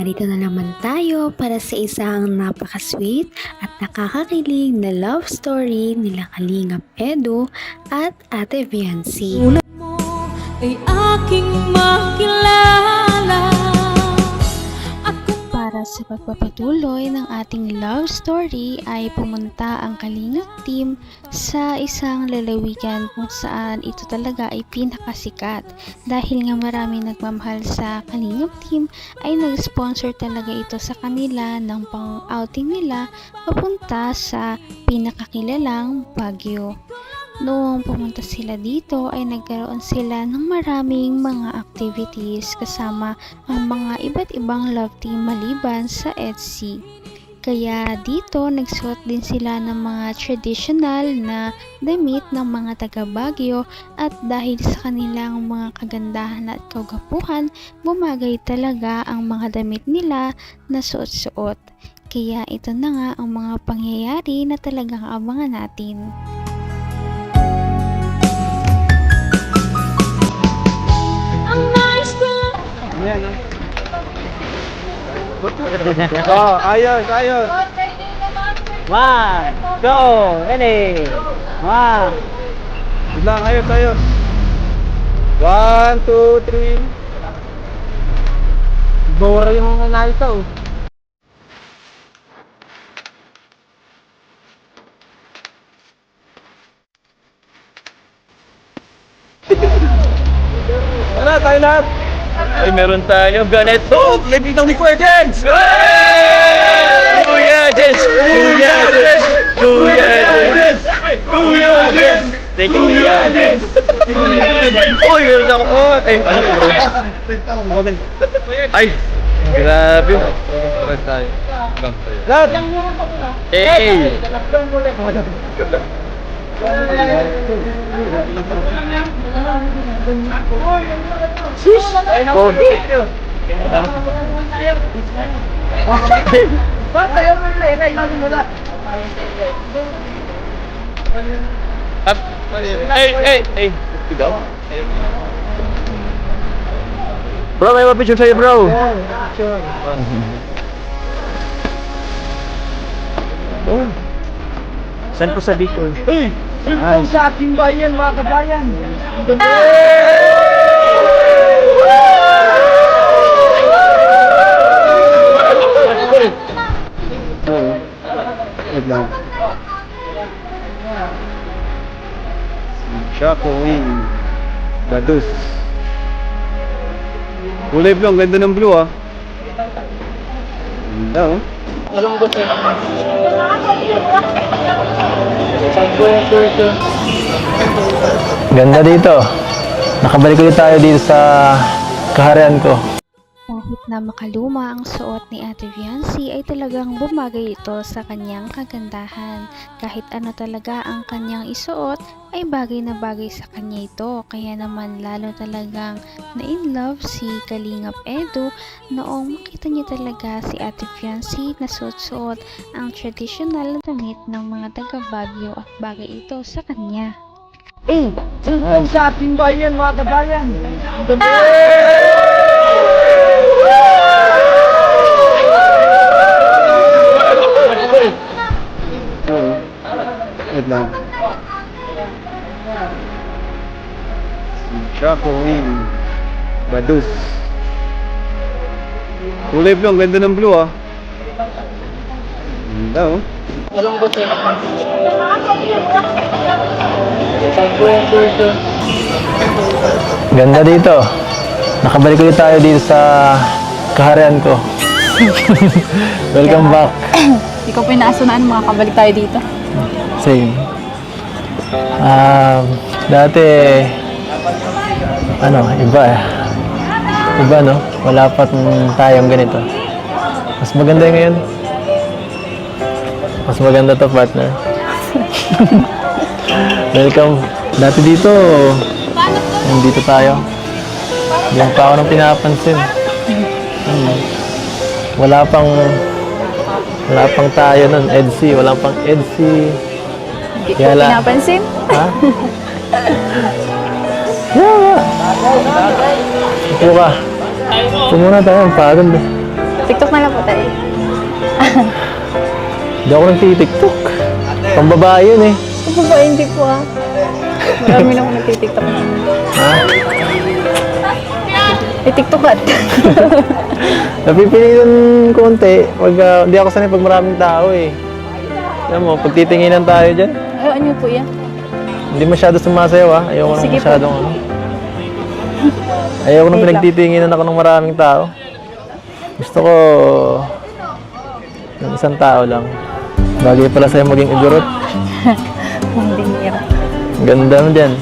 narito na naman tayo para sa isang napaka-sweet at nakakakilig na love story nila Kalingap Edu at Ate Viancy. Tulad mo ay aking makilala. Para sa pagpapatuloy ng ating love story ay pumunta ang Kalingap team sa isang lalawigan kung saan ito talaga ay pinakasikat. Dahil nga marami nagmamahal sa Kalingap team ay nag-sponsor talaga ito sa kanila ng pang-outing nila papunta sa pinakakilalang Baguio. Noong pumunta sila dito ay nagkaroon sila ng maraming mga activities kasama ang mga iba't ibang love team maliban sa EDSI. Kaya dito nagsuot din sila ng mga traditional na damit ng mga taga Baguio at dahil sa kanilang mga kagandahan at kagapuhan, bumagay talaga ang mga damit nila na suot-suot. Kaya ito na nga ang mga pangyayari na talagang abangan natin. Ayan, oh, ayos. 1, 2, ready. 1. Wait lang, ayos. 1, 2, 3. Bora yung nalito. Tara, tayo lahat. Ay, meron tayo ganito. Lady ng ni Kuya Jens! Kuya Jens! Thank you, Kuya Jens! Uy, meron ako. Ay, grabe. Tara tayo. Lahat! Hey! Hey! Bro, may mapicture sa'yo, bro. Saan po sa Bicol? Hey! Ay. Sa ating bayan, mga kabayan! Wait lang. Chaco Wing Badus. Kulay blue, ang ganda ng blue ah. Ganda oh. Ganda dito. Nakabalik ulit tayo dito sa kaharian ko. Kahit na makaluma ang suot ni Ate Viancy ay talagang bumagay ito sa kanyang kagandahan. Kahit ano talaga ang kanyang isuot ay bagay na bagay sa kanya ito. Kaya naman lalo talagang na-in love si Kalingap Edu noong makita niya talaga si Ate Viancy na suot-suot ang traditional na damit ng mga taga Baguio at bagay ito sa kanya. Sa ating bayan, mga kabayan! Wait lang. Chaco Wing Badus. Kulay blue, ang ganda ng blue ah. Ganda oh. Ganda dito. Nakabalik ulit tayo dito sa kaharian ko. Welcome back. Ikaw po yung naasunaan, makakabalik tayo dito. Same. Dati, iba eh. Iba no? Wala pa tayong ganito. Mas maganda ngayon. Mas maganda to, partner. Welcome. Dati dito, nandito tayo. Hindi pa ako nang pinapansin. Wala pang tayo nun, EDSI. Wala pang EDSI. Hindi ko pinapansin. Ha? Yeah. Upo ka. Upo muna tayo, pagod. TikTok na lang po tayo. Hindi ako nagtitiktok. Pang babae yun eh. Ito ba, hindi po ah. Marami na ako nagtitiktok na. Ha? TikTokat. Napipili yung konti. Pag hindi ako sanay pag maraming tao eh. Alam mo, pag titinginan tayo dyan, Ayun niyo po yan. hindi masyado sumasayaw ah. Ayoko nang Sige po. masyadong ano. Ayoko nang Wait lang. pinagtitinginan ako ng maraming tao. Gusto ko ng isang tao lang. Bagay pala sa'yo maging igurot. Hindi nira. Ganda mo dyan.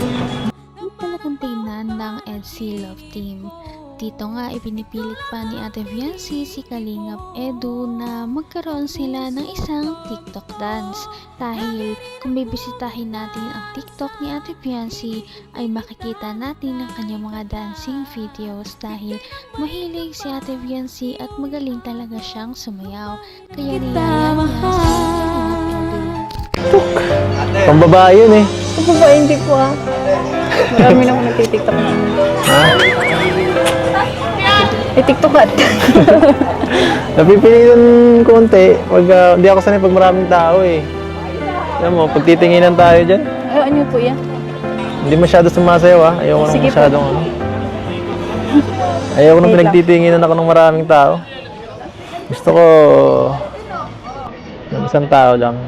Ang talagang tingnan ng EDC Love Team. Dito nga ipinipilit pa ni Ate Viancy si Kalingap Edu na magkaroon sila ng isang TikTok dance. Dahil kung bibisitahin natin ang TikTok ni Ate Viancy ay makikita natin ang kanyang mga dancing videos dahil mahilig si Ate Viancy at magaling talaga siyang sumayaw. Kaya niyaya niya si Kalingap Edu. Pang babae yun eh. Ito ba, hindi po ah. Marami na ako nagtitiktok na. Ha? TikTokat. Napipili yung konti. Pag hindi ako sanay pag maraming tao eh. Alam mo, pag titinginan tayo dyan, Ayun niyo po yan. hindi masyado sumasayaw ah. Ayoko nang Sige po. masyadong ano. Ayoko nang Wait lang. pinagtitinginan ako ng maraming tao. Gusto ko ng isang tao lang.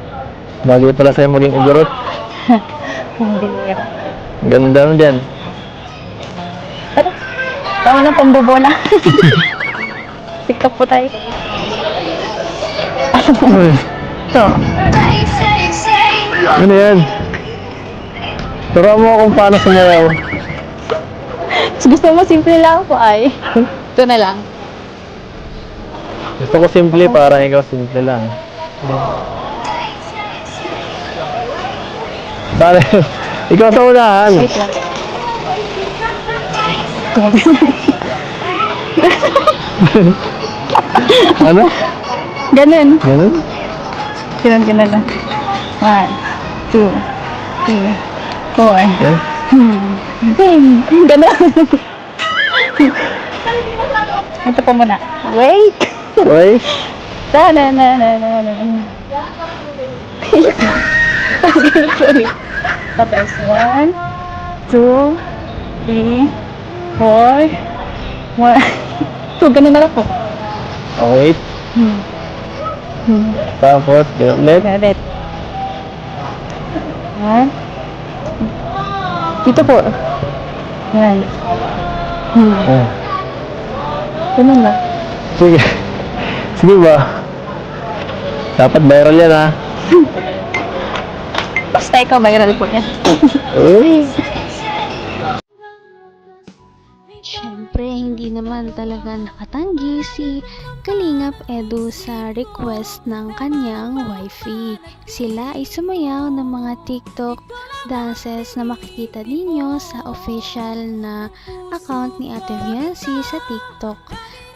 Bagay pala sa'yo maging igurot. Hindi nira. Ganda mo dyan. Tama na, pambobola. TikTok po tayo. Ito. Ano yan? Turuan mo kung paano sumayaw. Gusto mo simple lang po ay. Ito na lang. Gusto ko simple para ikaw simple lang. Pare, ikaw sa unahan. Wait lang. Ano? Ganun. Ganun? Ganun lang. 1, 2, 3, 4. Yan? Ganun. Ito po muna. Wait. Uy, Ta-na-na-na-na-na. Sorry. Tapos 1, 2, 3, 4, 1. So, ganun na lang po. oh, wait. Tapos, ganun ulit. Ulit. 1. Dito po. Yan. Oh. Ganun lang. Sige. Sige ba? Dapat viral yan ha. Basta ikaw, viral po yan. Uy. Siyempre, hindi naman talaga nakatanggi si Kalingap Edu sa request ng kanyang wifey. Sila ay sumayaw ng mga TikTok dances na makikita ninyo sa official na account ni Ate Viancy sa TikTok.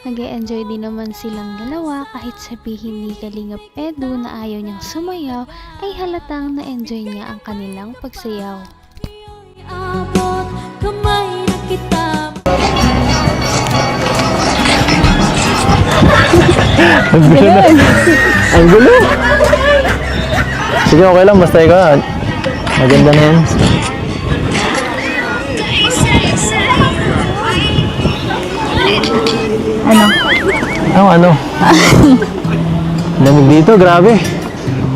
Nag-e-enjoy din naman silang dalawa kahit sabihin ni Kalingap Edu na ayaw niyang sumayaw ay halatang na-enjoy niya ang kanilang pagsayaw. Abot kamay na kita. Ang gulo na. Ang gulo. Sige, okay lang. Basta ikaw. Maganda na yan. Ano? Ano? Lamig dito, grabe.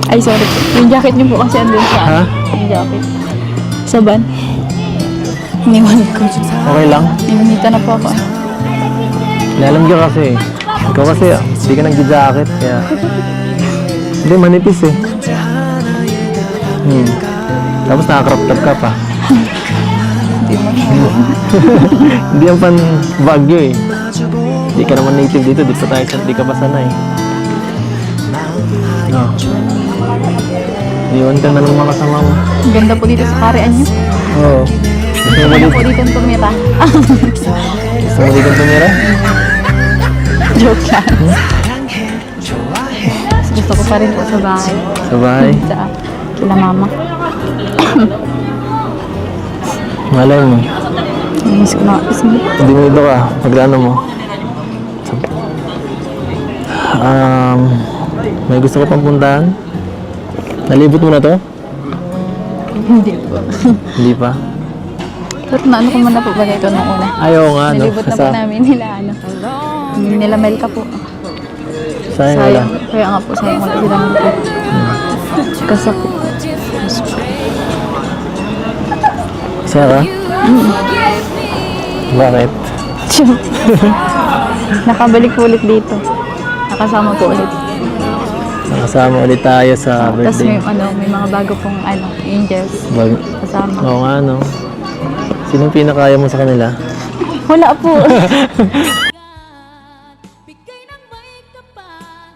Ay, sorry po. Yung jacket niyo po kasi andun sa... Ha? Yung jacket. Sa van. Iniwan ko. Okay lang. Ninunita na po ako. Lalamig ka kasi. Ikaw kasi, hindi ka nag-jacket. Kaya... Hindi, manipis eh. Tapos naka-crop top ka pa. Hindi yan pan Baguio eh. Hindi ka naman native dito. Dito tayo sa di ka pa sanay. No. Iwan ka na ng mga kasama mo. Ang ganda po dito sa karian niyo. Oo. Gusto mo Ganda dito? po dito ang tumira. Gusto mo dito tumira? Joke lang. Gusto ko pa rin po sa bahay. Sa bahay? Sa kila mama. Malay mo. Miss ko na. Hindi mo dito ka. Pagdano mo. May gusto ko pang puntahan? Nalibot mo na to? Hindi po. Hindi pa? Pero naano ko muna po ba ito nung una? Ayaw nga, no? Nalibot na po namin nila, nila Melka po. Sayang wala. Kaya nga po, sayang wala sila ng po. Kasakit po. Saya ka? Bakit? Nakabalik po ulit dito. Nakasama po ulit. Nakasama ulit tayo sa Tapos birthday. may mga bago pong angels kasama. Oo nga, no? Sinong pinakaya mo sa kanila? Wala po. Bigay ng may kapal.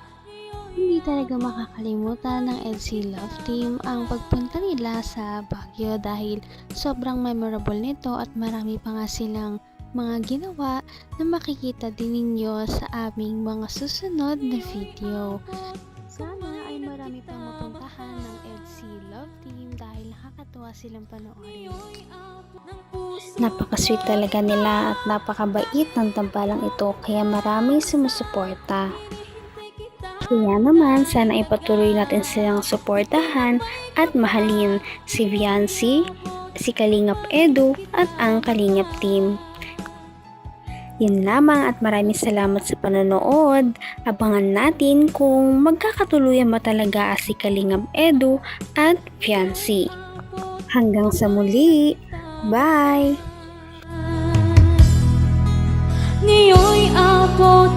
Hindi talaga makakalimutan ng EDSI Love Team ang pagpunta nila sa Baguio dahil sobrang memorable nito at marami pa nga silang mga ginawa na makikita din ninyo sa aming mga susunod na video. Sana ay marami pang mapuntahan ng EDSI Love Team dahil nakakatuwa silang panoorin. Napaka-sweet talaga nila at napakabait ng tambalang ito kaya maraming sumusuporta. Kaya naman, sana ipatuloy natin silang suportahan at mahalin si Viancy, si Kalingap Edu at ang Kalingap Team. Yun lamang at maraming salamat sa panonood. Abangan natin kung magkakatuluyan ba talaga si Kalingap Edu at Viancy. Hanggang sa muli. Bye! Ngayon'y abot